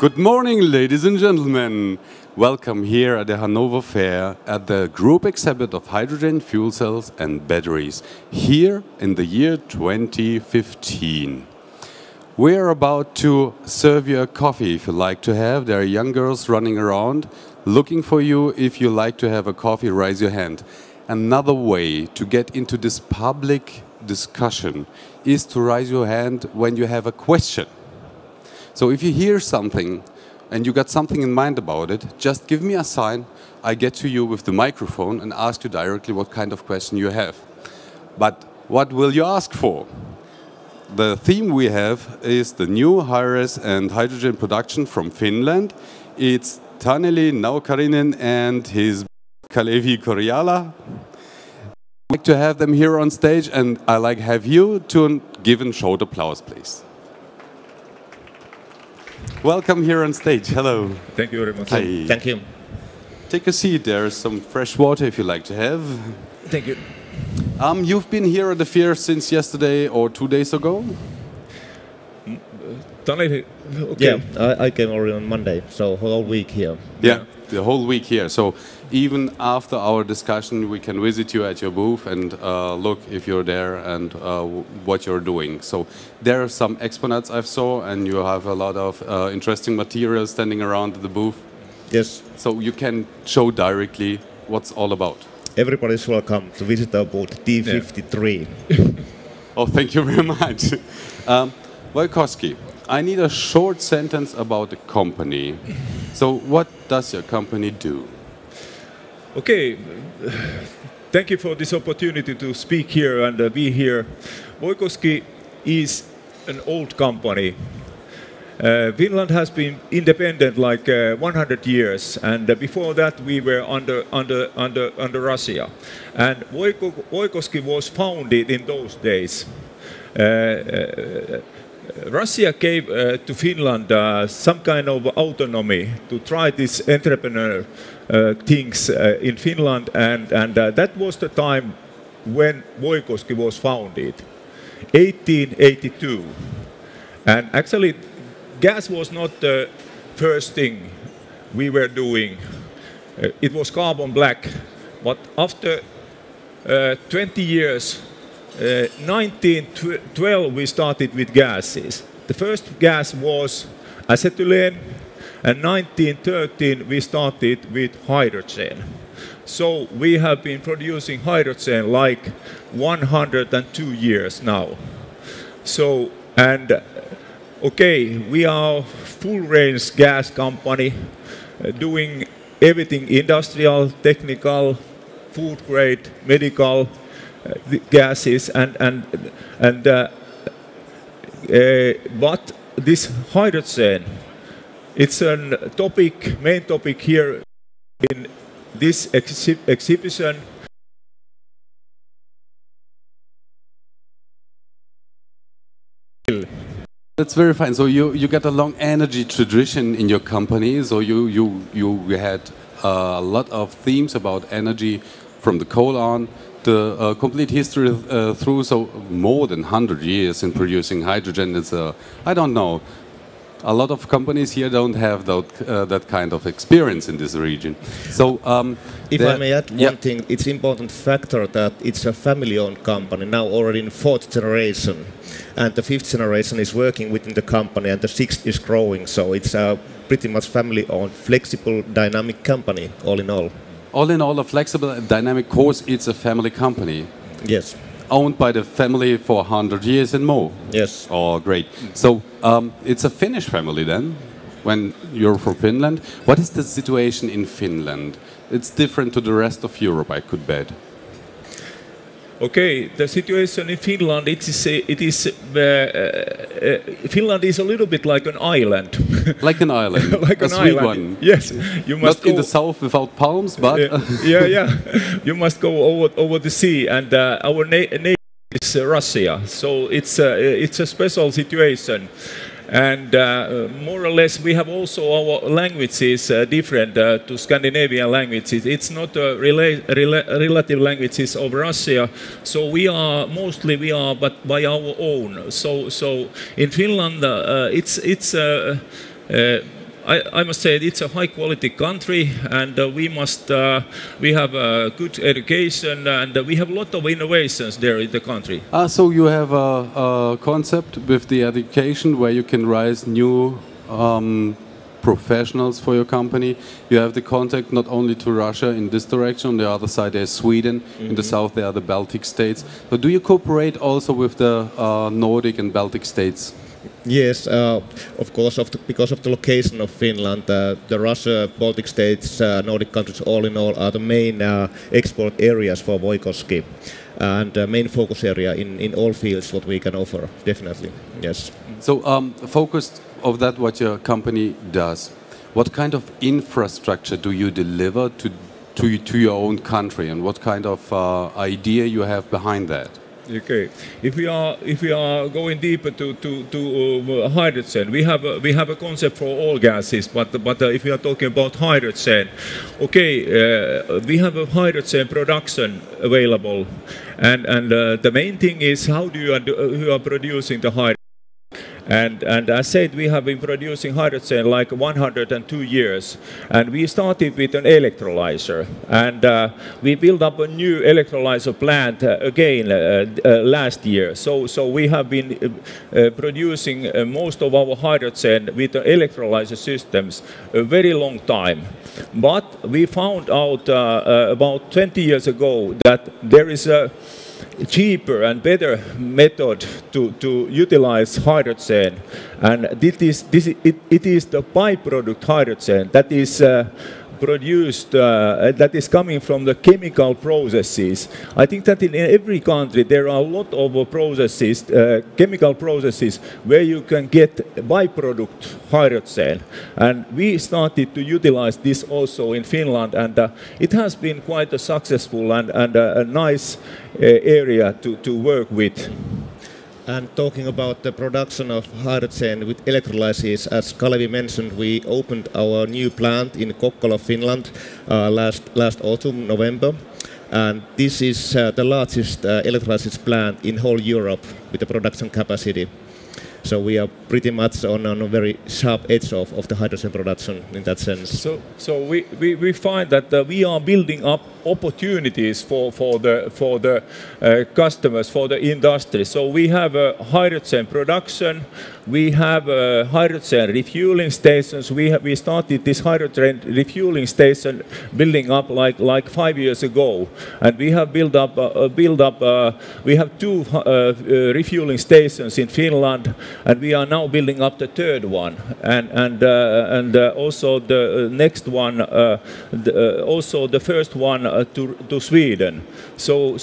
Good morning, ladies and gentlemen. Welcome here at the Hanover Fair at the group exhibit of hydrogen fuel cells and batteries here in the year 2015. We're about to serve you a coffee if you like to have. There are young girls running around looking for you. If you like to have a coffee, raise your hand. Another way to get into this public discussion is to raise your hand when you have a question. So if you hear something and you got something in mind about it, just give me a sign. I get to you with the microphone and ask you directly what kind of question you have. But what will you ask for? The theme we have is the new HYRES and hydrogen production from Finland. It's Taneli Naukarinen and his Kalevi Korjala. I'd like to have them here on stage, and I'd like to have you to give a short applause, please. Welcome here on stage. Hello. Thank you very much. Hi. Thank you. Take a seat. There's some fresh water if you like to have. Thank you. You've been here at the fair since yesterday or 2 days ago? Okay. Yeah, I came already on Monday, so whole week here. Yeah, the whole week here. So even after our discussion, we can visit you at your booth and look if you're there and what you're doing. So there are some exponents I saw, and you have a lot of interesting materials standing around the booth. Yes. So you can show directly what's all about. Everybody's welcome to visit our booth D53. Yeah. Oh, thank you very much. Wojkowski, I need a short sentence about the company. So what does your company do? Okay. Thank you for this opportunity to speak here and be here. Wojkowski is an old company. Finland has been independent like 100 years, and before that we were under Russia. And Wojkowski was founded in those days. Russia gave to Finland some kind of autonomy to try this entrepreneur things in Finland, and that was the time when Wojkowski was founded, 1882. And actually, gas was not the first thing we were doing. It was carbon black, but after 20 years, 1912 we started with gases. The first gas was acetylene, and 1913 we started with hydrogen. So we have been producing hydrogen like 102 years now. So, and okay, we are a full-range gas company doing everything industrial, technical, food grade, medical gases, but this hydrogen, it's a topic, main topic here in this exhibition. That's very fine. So you got a long energy tradition in your company. So you had a lot of themes about energy from the coal on, the complete history through. So more than 100 years in producing hydrogen. It's I don't know. A lot of companies here don't have that kind of experience in this region. So, if I may add one thing, it's important factor that it's a family-owned company now already in 4th generation, and the 5th generation is working within the company, and the 6th is growing. So it's a pretty much family-owned, flexible, dynamic company, all in all. All in all, a flexible and dynamic course. It's a family company. Yes. Owned by the family for 100 years and more. Yes. Oh, great. So it's a Finnish family then, when you're from Finland. What is the situation in Finland? It's different to the rest of Europe, I could bet. Okay, the situation in Finland, Finland is a little bit like an island. Like an island, like a an sweet island. one. Yes, you must Not go in the south without palms, but yeah. You must go over the sea, and our neighbor is Russia, so it's a special situation. And more or less, we have also our languages different to Scandinavian languages. It's not relative languages of Russia. So we are but by our own. So in Finland, it's I must say it's a high-quality country, and we have a good education, and we have a lot of innovations there in the country. So you have a concept with the education where you can raise new professionals for your company. You have the contact not only to Russia in this direction, on the other side there's Sweden, in the south there are the Baltic states. So do you cooperate also with the Nordic and Baltic states? Yes, of course, because of the location of Finland, the Russia, Baltic states, Nordic countries, all in all, are the main export areas for Voikoski, and main focus area in all fields what we can offer, definitely, yes. So, focused of that what your company does, what kind of infrastructure do you deliver to your own country, and what kind of idea you have behind that? Okay, if we are going deeper to hydrogen, we have a concept for all gases, but if we are talking about hydrogen, okay, we have a hydrogen production available, and the main thing is how you are producing the hydrogen. And as said, we have been producing hydrogen like 102 years, and we started with an electrolyzer, and we built up a new electrolyzer plant again last year. So we have been producing most of our hydrogen with the electrolyzer systems a very long time. But we found out about 20 years ago that there is a cheaper and better method to utilize hydrogen, and it is the byproduct hydrogen that is produced, that is coming from the chemical processes. I think that in every country there are a lot of processes, chemical processes, where you can get byproduct hydrogen. And we started to utilize this also in Finland, and it has been quite a successful and a nice area to work with. And talking about the production of hydrogen with electrolysis, as Kalevi mentioned, we opened our new plant in Kokkola, Finland, last autumn, November. And this is the largest electrolysis plant in whole Europe with the production capacity. So we are pretty much on a very sharp edge of the hydrogen production in that sense. So we find that we are building up opportunities for the customers, for the industry. So we have a hydrogen production, we have hydrogen refueling stations. We started this hydrogen refueling station building up like 5 years ago, and we have built up. We have 2 refueling stations in Finland, and we are now building up the 3rd one, and also the next one, also the first one to Sweden. So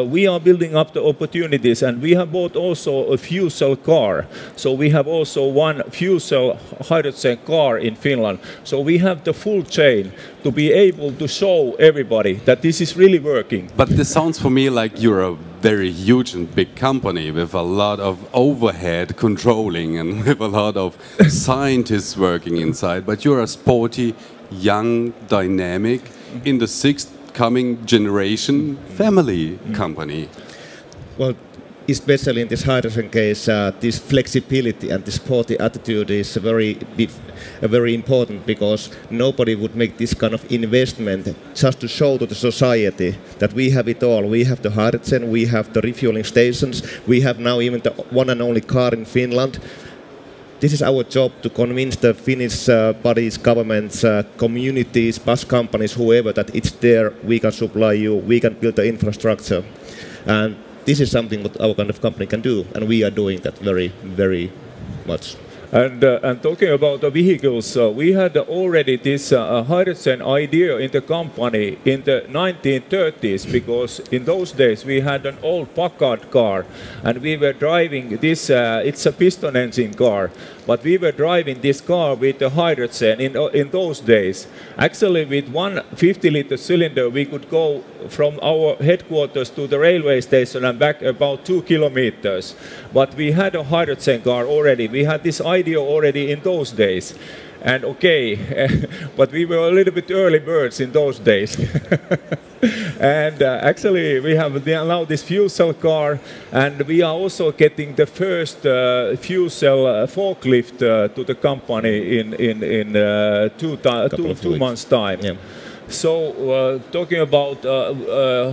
we are building up the opportunities, and we have bought also a fuel cell car. So we have also one fuel cell hydrogen car in Finland. So we have the full chain to be able to show everybody that this is really working. But this sounds for me like you're a very huge and big company with a lot of overhead controlling and with a lot of scientists working inside. But you're a sporty, young, dynamic, in the 6th coming generation family company. Well, especially in this hydrogen case, this flexibility and this sporty attitude is very important, because nobody would make this kind of investment just to show to the society that we have it all. We have the hydrogen, we have the refueling stations, we have now even the one and only car in Finland. This is our job, to convince the Finnish bodies, governments, communities, bus companies, whoever, that it's there, we can supply you, we can build the infrastructure. And this is something that our kind of company can do, and we are doing that very, very much. And talking about the vehicles, we had already this hydrogen idea in the company in the 1930s, because in those days we had an old Packard car, and we were driving this, it's a piston engine car, but we were driving this car with the hydrogen in those days. Actually, with one 50-liter cylinder, we could go from our headquarters to the railway station and back about 2 kilometers. But we had a hydrogen car already. We had this idea already in those days. And okay, but we were a little bit early birds in those days. And actually, we have now this fuel cell car, and we are also getting the first fuel cell forklift to the company in two months' time. Yeah. So, talking about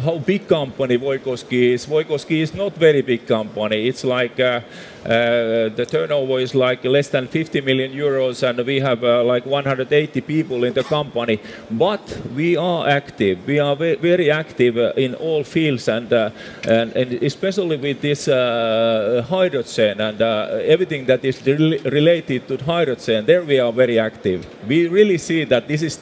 how big company Voikoski is not very big company. It's like the turnover is like less than 50 million euros, and we have like 180 people in the company. But we are active. We are very active in all fields, and especially with this hydrogen and everything that is related to hydrogen. There we are very active. We really see that this is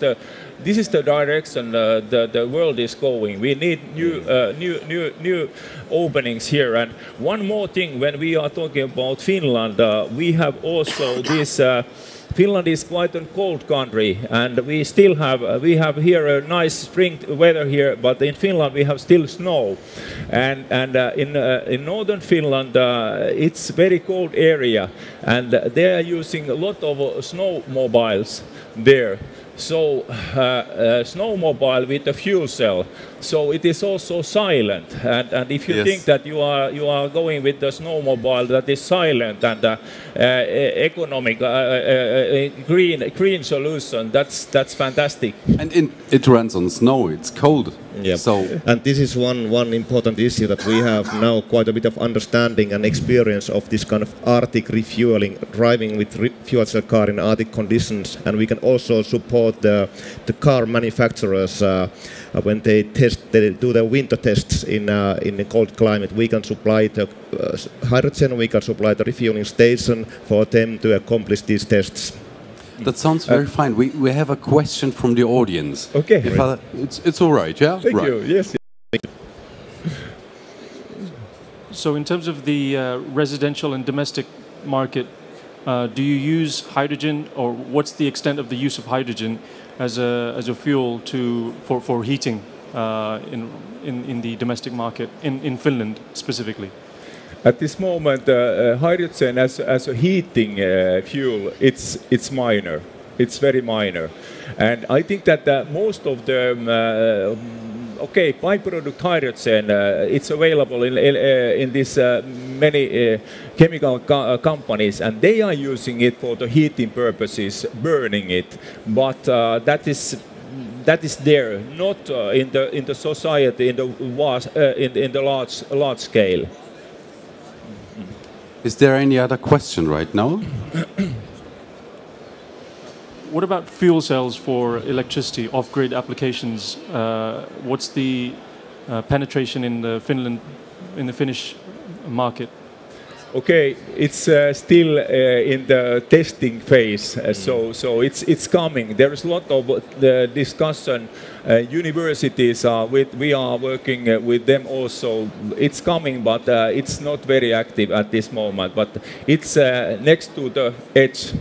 the direction the world is going. We need new openings here. And one more thing, when we are talking about Finland, we have also this. Finland is quite a cold country, and we have here a nice spring weather here, but in Finland we have still snow, and in northern Finland it's very cold area, and they are using a lot of snowmobiles there. So snowmobile with a fuel cell, so it is also silent. And if you think that you are going with the snowmobile that is silent and economic, green solution, that's fantastic. And it runs on snow. It's cold. Yeah. So and this is one important issue that we have now quite a bit of understanding and experience of this kind of Arctic refueling, driving with fuel cell car in Arctic conditions, and we can also support the car manufacturers when they do the winter tests in a cold climate. We can supply the hydrogen, we can supply the refueling station for them to accomplish these tests. that sounds very fine. We have a question from the audience. Okay. It's all right, yeah? Thank you. Yes. So in terms of the residential and domestic market, do you use hydrogen, or what's the extent of the use of hydrogen as a fuel for heating in the domestic market in Finland specifically? At this moment, hydrogen as a heating fuel, it's minor. It's very minor, and I think that most of the byproduct hydrogen it's available in this many chemical companies, and they are using it for the heating purposes, burning it. But that is there, not in the society in the large scale. Is there any other question right now? What about fuel cells for electricity, off-grid applications? What's the penetration in the Finnish market? Okay, it's still in the testing phase, so it's coming. There is a lot of discussion. Universities we are working with them also. It's coming, but it's not very active at this moment. But it's next to the edge,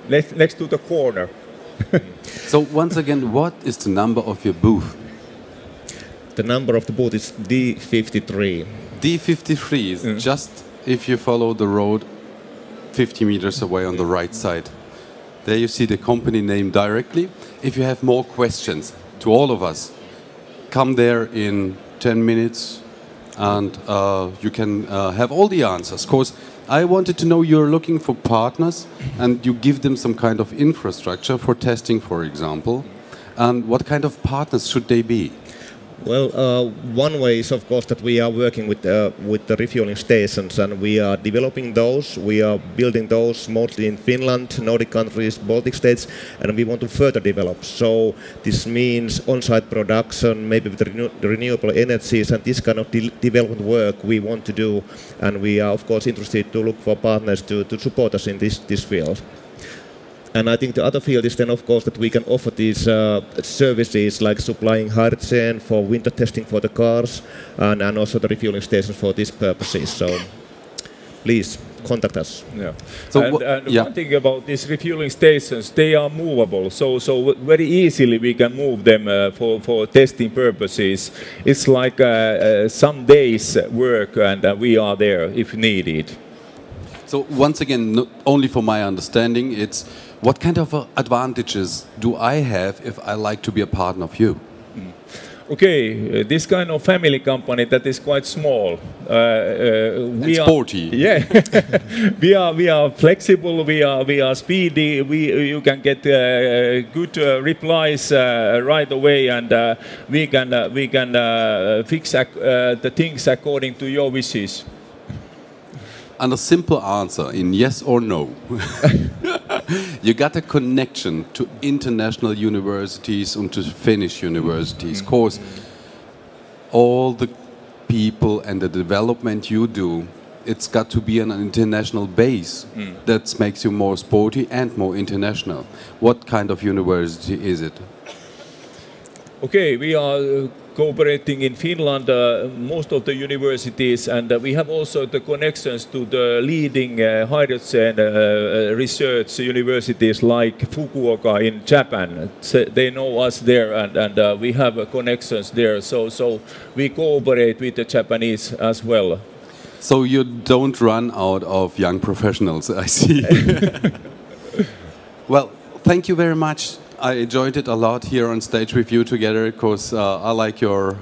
next to the corner. So once again, what is the number of your booth? The number of the booth is D53. D53 is just if you follow the road 50 meters away on the right side. There you see the company name directly. If you have more questions to all of us, come there in 10 minutes and you can have all the answers. Of course, I wanted to know, you're looking for partners and you give them some kind of infrastructure for testing, for example. And what kind of partners should they be? Well, one way is of course that we are working with the refueling stations, and we are developing those. We are building those mostly in Finland, Nordic countries, Baltic states, and we want to further develop. So this means on-site production, maybe with renewable energies, and this kind of development work we want to do. And we are of course interested to look for partners to support us in this field. And I think the other field is then, of course, that we can offer these services like supplying hydrogen for winter testing for the cars, and also the refueling stations for these purposes. So please contact us. Yeah. So one thing about these refueling stations, they are movable. So very easily we can move them for testing purposes. It's like some days work, and we are there if needed. So once again, not only for my understanding, it's what kind of advantages do I have if I like to be a partner of you? Okay, this kind of family company that is quite small. It's sporty. Yeah, we are flexible. We are speedy. You can get good replies right away, and we can fix the things according to your wishes. And a simple answer in yes or no. You got a connection to international universities and to Finnish universities. Of course, all the people and the development you do, it's got to be on an international base. That makes you more sporty and more international. What kind of university is it? Okay, we are cooperating in Finland, most of the universities, and we have also the connections to the leading hydrogen research universities like Fukuoka in Japan. So they know us there, and we have connections there. So we cooperate with the Japanese as well. So you don't run out of young professionals, I see. Well, thank you very much. I enjoyed it a lot here on stage with you together because I like your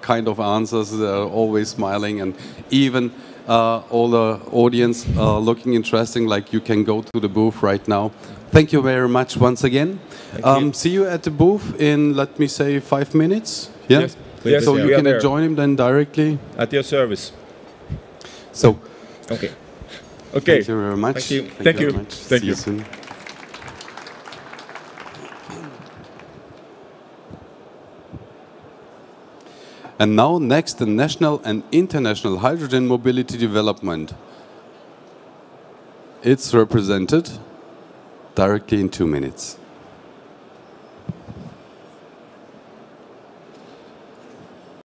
kind of answers, always smiling, and even all the audience looking interesting, like you can go to the booth right now. Thank you very much once again. See you at the booth in, let me say, 5 minutes. Yeah? Yes, so you can join him then directly. At your service. So, okay. Thank you very much. Thank you. Thank you very much. Thank See you you soon. And now next, the national and international hydrogen mobility development. It's represented directly in 2 minutes.